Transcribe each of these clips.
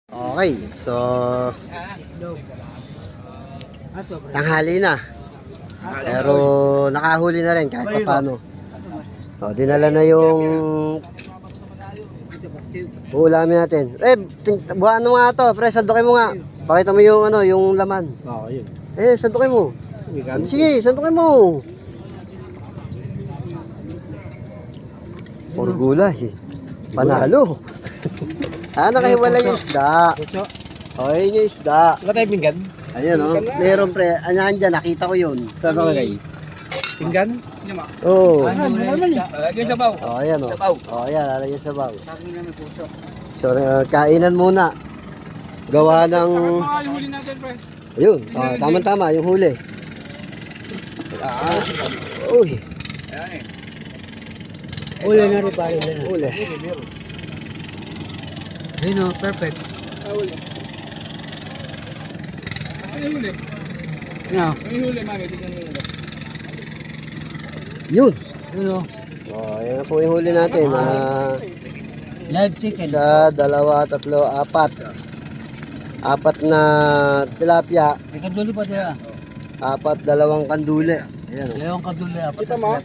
Okay, so tanghali na. Pero nakahuli na rin kahit paano. So, dinala na yung ulamin natin. Buhaan mo nga to, pre, sandukin mo nga. Pakita mo yung ano, yung laman. Oo, yun. Sandukin mo. Sige, sandukin mo. Puro gulay. Panalo. Nakahiwala yung isda. O, yun yung isda. Wala tayo pinggan? Ayun, o. Meron, pre. Andyan, nakita ko yun. Sa bagay. Pinggan? Oo. Lagyan sabaw. O, ayan, o. Sabaw. O, ayan, lalagyan sabaw. So, kainan muna. Gawa ng... Mga huli natin, pre. Ayun, tama-tama, yung huli. Uy. Ayan eh. Huli na rin, pare. Huli. Ayun o, perfect. Huli. Asan yung huli? Ano? Yung huli, mami. Tignan mo yung huli. Yun. Yun o. O, ayan na po yung huli natin. Live chicken. Isa, dalawa, tatlo, apat. Apat na tilapia. May kadulo pa dila. Apat, dalawang kandule. Ayan, o. Dalawang kadulo. Kita mo?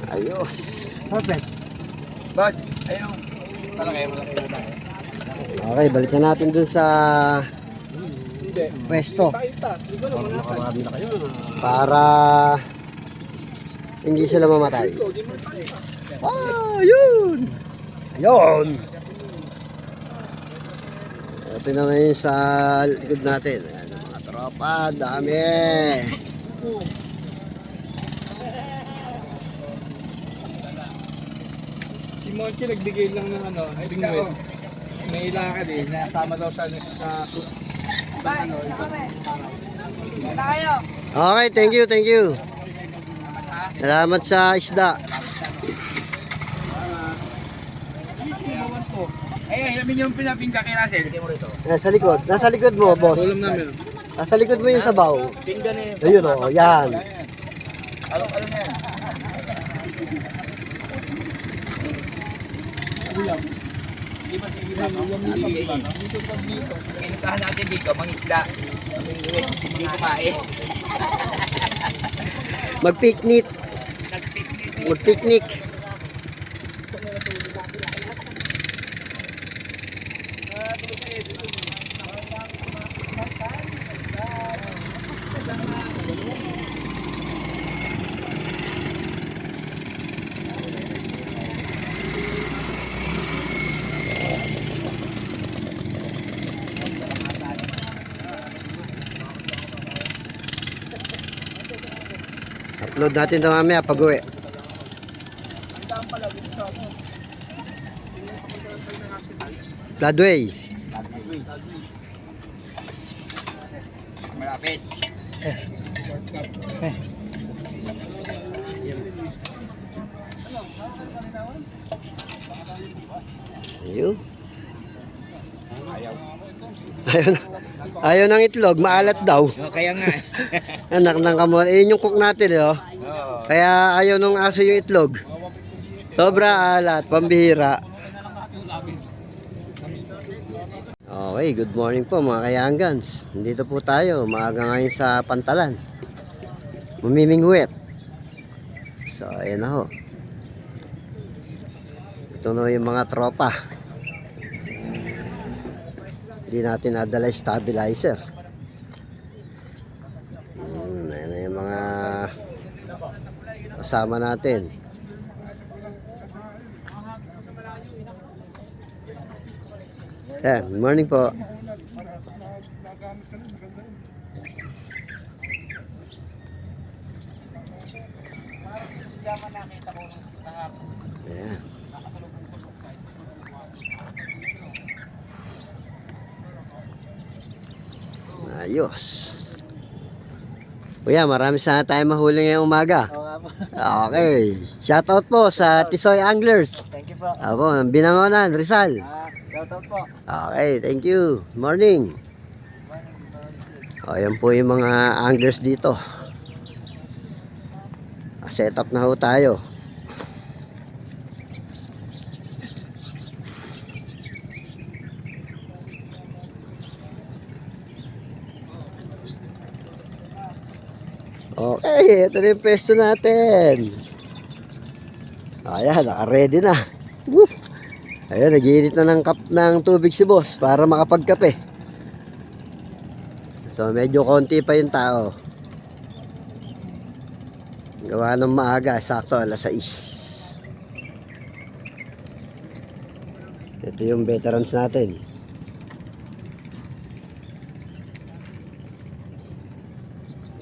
Ayos. Perfect. Bag. Ayun. Malaki. Okay, balik na natin dun sa Hindi. pwesto. Pakita. Hindi ko naman natin. na kayo. Para hindi sila mamatay. Di mo pakita. Yun! Ayun! Ito na ngayon sa likod natin. Ayan, mga tropa, dami! Si Monchi nagbigay lang ng ano, bingwit. May lakad eh, nasama daw sa next na ano, Okay, thank you. Salamat sa isda. Yamin yung pinapinggakin natin. Nasa likod mo, boss. Ulam namin. Nasa likod mo yung sabaw. Pinggan eh. Ayun, o, yan. Ano na yan? Ulam. Di ba pinuntahan natin dito, mangisda. Hindi kumain. Magpiknik. Magpiknik. Upload natin ito mamaya pag uwi. Floodway. Malapit. Ayun. Ayaw ng itlog, maalat daw. Kaya nga. Anak ng kamot. Yun yung cook natin, oh. Kaya ayaw nung aso yung itlog. Sobra alat, pambihira. Okay, good morning po mga kayanggans. Nandito po tayo, maaga ngayon sa Pantalan. Mamimingwit. So, ayan na ho. Ito na yung mga tropa. Hindi natin nadala yung stabilizer. Ayan na yung mga kasama natin. Sir, good morning po. Ayan. Ayos. Kuya, marami sana tayo mahuli ngayong umaga. Okay. Shoutout po sa Tisoy Anglers. Thank you po. Apo, ng Binangonan, Rizal. Shoutout po. Okay, thank you. Morning. Ayan po yung mga anglers dito. Set up na ho tayo. Okay, ito na yung pesto natin. Ayan, naka-ready na. Woo! Ayun, nag-iinit na ng tubig si boss para makapagkape. So, medyo konti pa yung tao. Gawa ng maaga, sakto, alas 6. Ito yung veterans natin.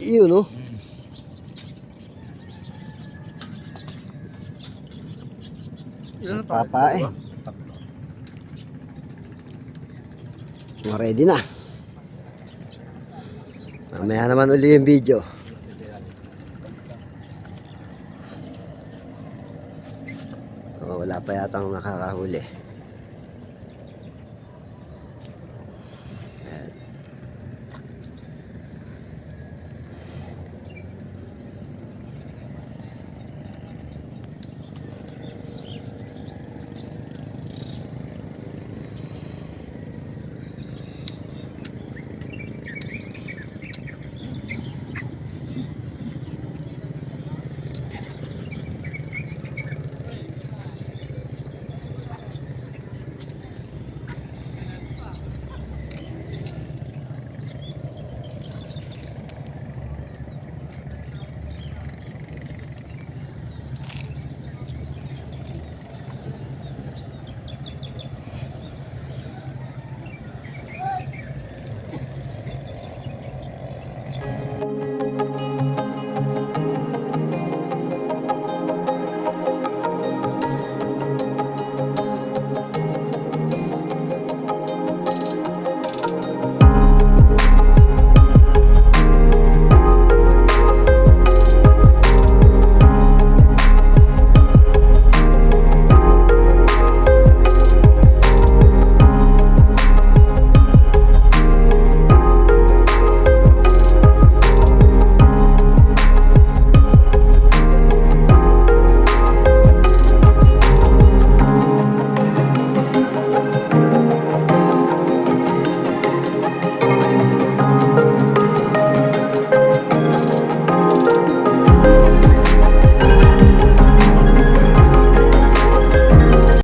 Iyon, no? Ilan na Papain. Ready na. Mamaya naman uli yung video. Wala pa yata ang nakakahuli.